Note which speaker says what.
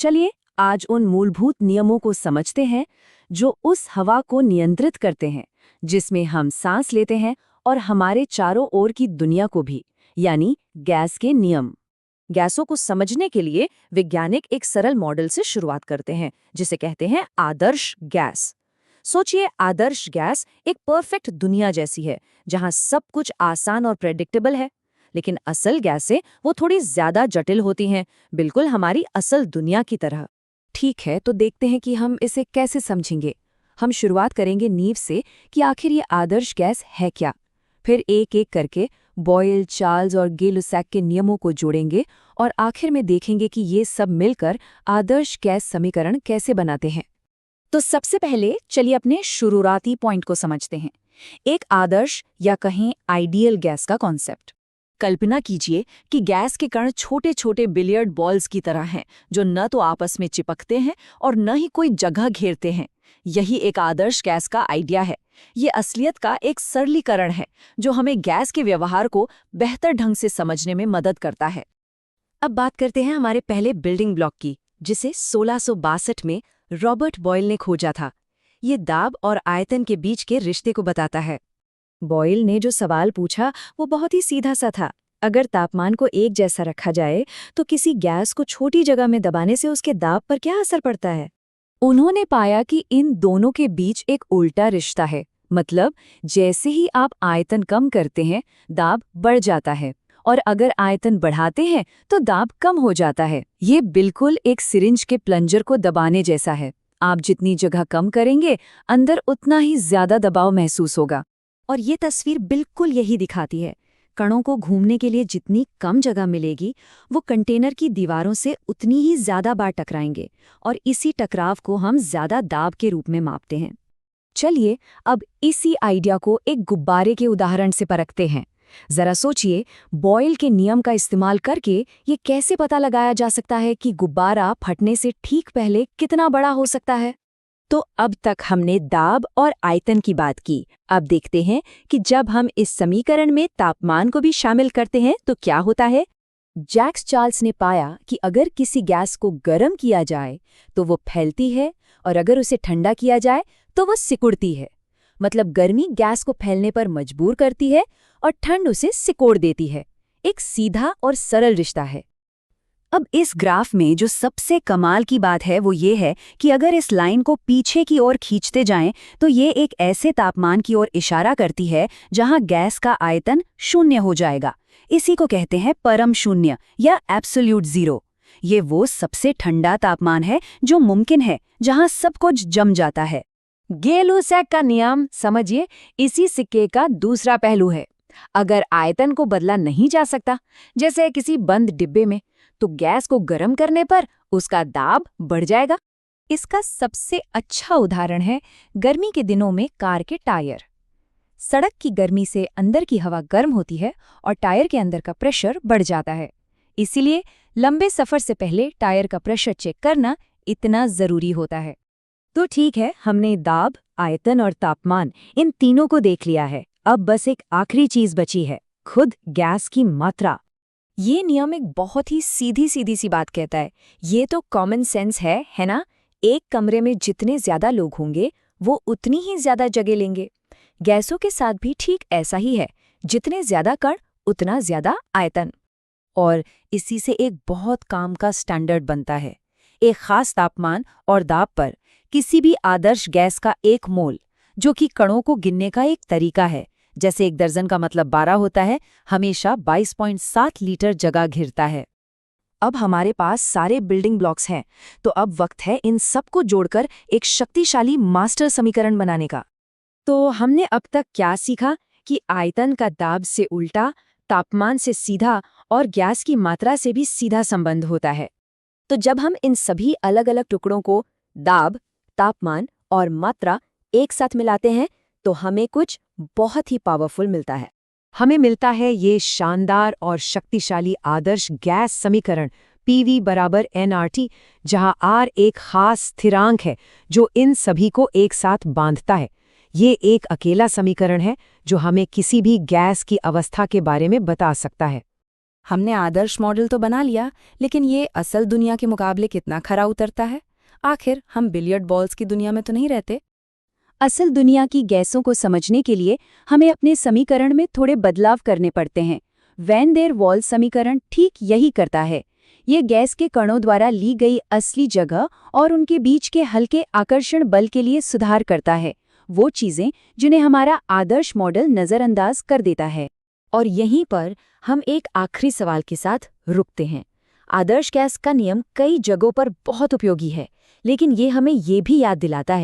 Speaker 1: चलिए आज उन मूलभूत नियमों को समझते हैं जो उस हवा को नियंत्रित करते हैं जिसमें हम सांस लेते हैं और हमारे चारों ओर की दुनिया को भी, यानी गैस के नियम। गैसों को समझने के लिए वैज्ञानिक एक सरल मॉडल से शुरुआत करते हैं जिसे कहते हैं आदर्श गैस। सोचिए, आदर्श गैस एक परफेक्ट दुनिया जैसी है जहां सब कुछ आसान और प्रेडिक्टेबल है। लेकिन असल गैसें वो थोड़ी ज्यादा जटिल होती हैं, बिल्कुल हमारी असल दुनिया की तरह। ठीक है, तो देखते हैं कि हम इसे कैसे समझेंगे। हम शुरुआत करेंगे नींव से कि आखिर ये आदर्श गैस है क्या। फिर एक एक करके बॉयल, चार्ल्स और गे-लुसैक के नियमों को जोड़ेंगे और आखिर में देखेंगे कि ये सब मिलकर आदर्श गैस समीकरण कैसे बनाते हैं। तो सबसे पहले चलिए अपने शुरुआती पॉइंट को समझते हैं, एक आदर्श या कहें आइडियल गैस का कॉन्सेप्ट। कल्पना कीजिए कि गैस के कण छोटे छोटे बिलियर्ड बॉल्स की तरह हैं जो न तो आपस में चिपकते हैं और न ही कोई जगह घेरते हैं। यही एक आदर्श गैस का आइडिया है। ये असलियत का एक सरलीकरण है जो हमें गैस के व्यवहार को बेहतर ढंग से समझने में मदद करता है। अब बात करते हैं हमारे पहले बिल्डिंग ब्लॉक की, जिसे 1662 में रॉबर्ट बॉयल ने खोजा था। ये दाब और आयतन के बीच के रिश्ते को बताता है। बॉयल ने जो सवाल पूछा वो बहुत ही सीधा सा था। अगर तापमान को एक जैसा रखा जाए तो किसी गैस को छोटी जगह में दबाने से उसके दाब पर क्या असर पड़ता है। उन्होंने पाया कि इन दोनों के बीच एक उल्टा रिश्ता है। मतलब जैसे ही आप आयतन कम करते हैं, दाब बढ़ जाता है, और अगर आयतन बढ़ाते हैं तो दाब कम हो जाता है। ये बिल्कुल एक सिरिंज के प्लंजर को दबाने जैसा है। आप जितनी जगह कम करेंगे, अंदर उतना ही ज्यादा दबाव महसूस होगा। और ये तस्वीर बिल्कुल यही दिखाती है। कणों को घूमने के लिए जितनी कम जगह मिलेगी, वो कंटेनर की दीवारों से उतनी ही ज्यादा बार टकराएंगे, और इसी टकराव को हम ज्यादा दाब के रूप में मापते हैं। चलिए अब इसी आइडिया को एक गुब्बारे के उदाहरण से परखते हैं। जरा सोचिए, बॉयल के नियम का इस्तेमाल करके ये कैसे पता लगाया जा सकता है कि गुब्बारा फटने से ठीक पहले कितना बड़ा हो सकता है। तो अब तक हमने दाब और आयतन की बात की। अब देखते हैं कि जब हम इस समीकरण में तापमान को भी शामिल करते हैं तो क्या होता है। जैक्स चार्ल्स ने पाया कि अगर किसी गैस को गर्म किया जाए तो वो फैलती है, और अगर उसे ठंडा किया जाए तो वो सिकुड़ती है। मतलब गर्मी गैस को फैलने पर मजबूर करती है और ठंड उसे सिकोड़ देती है। एक सीधा और सरल रिश्ता है। अब इस ग्राफ में जो सबसे कमाल की बात है वो ये है कि अगर इस लाइन को पीछे की ओर खींचते जाएं तो ये एक ऐसे तापमान की ओर इशारा करती है जहां गैस का आयतन शून्य हो जाएगा। इसी को कहते हैं परम शून्य या एब्सोल्यूट जीरो। ये वो सबसे ठंडा तापमान है जो मुमकिन है, जहां सब कुछ जम जाता है। गे-लुसैक का नियम समझिए, इसी सिक्के का दूसरा पहलू है। अगर आयतन को बदला नहीं जा सकता, जैसे किसी बंद डिब्बे में, तो गैस को गर्म करने पर उसका दाब बढ़ जाएगा। इसका सबसे अच्छा उदाहरण है गर्मी के दिनों में कार के टायर। सड़क की गर्मी से अंदर की हवा गर्म होती है और टायर के अंदर का प्रेशर बढ़ जाता है। इसीलिए लंबे सफर से पहले टायर का प्रेशर चेक करना इतना जरूरी होता है। तो ठीक है, हमने दाब, आयतन और तापमान इन तीनों को देख लिया है। अब बस एक आखिरी चीज बची है, खुद गैस की मात्रा। ये नियम एक बहुत ही सीधी सी बात कहता है। ये तो कॉमन सेंस है ना। एक कमरे में जितने ज्यादा लोग होंगे वो उतनी ही ज्यादा जगह लेंगे। गैसों के साथ भी ठीक ऐसा ही है, जितने ज्यादा कण उतना ज्यादा आयतन। और इसी से एक बहुत काम का स्टैंडर्ड बनता है। एक खास तापमान और दाब पर किसी भी आदर्श गैस का एक मोल, जो कि कणों को गिनने का एक तरीका है, जैसे 1 दर्जन का मतलब 12 होता है, हमेशा 22.7 लीटर जगह घिरता है। अब हमारे पास सारे बिल्डिंग ब्लॉक्स हैं, तो अब वक्त है इन सबको जोड़कर एक शक्तिशाली मास्टर समीकरण बनाने का। तो हमने अब तक क्या सीखा कि आयतन का दाब से उल्टा, तापमान से सीधा और गैस की मात्रा से भी सीधा संबंध होता है। तो जब हम इन सभी अलग अलग टुकड़ों को दाब, तापमान और मात्रा एक साथ मिलाते हैं तो हमें कुछ बहुत ही पावरफुल मिलता है। हमें मिलता है ये शानदार और शक्तिशाली आदर्श गैस समीकरण PV बराबर nRT, जहां R एक खास स्थिरांक है जो इन सभी को एक साथ बांधता है। ये एक अकेला समीकरण है जो हमें किसी भी गैस की अवस्था के बारे में बता सकता है।
Speaker 2: हमने आदर्श मॉडल तो बना लिया, लेकिन ये असल दुनिया के मुकाबले कितना खरा उतरता है? आखिर हम बिलियर्ड बॉल्स की दुनिया में तो नहीं रहते।
Speaker 1: असल दुनिया की गैसों को समझने के लिए हमें अपने समीकरण में थोड़े बदलाव करने पड़ते हैं। वैन डेर वाल्स समीकरण ठीक यही करता है। ये गैस के कणों द्वारा ली गई असली जगह और उनके बीच के हल्के आकर्षण बल के लिए सुधार करता है, वो चीजें जिन्हें हमारा आदर्श मॉडल नज़रअंदाज कर देता है।
Speaker 2: और यहीं पर हम एक आखिरी सवाल के साथ रुकते हैं। आदर्श गैस का नियम कई जगहों पर बहुत उपयोगी है, लेकिन ये हमें ये भी याद दिलाता है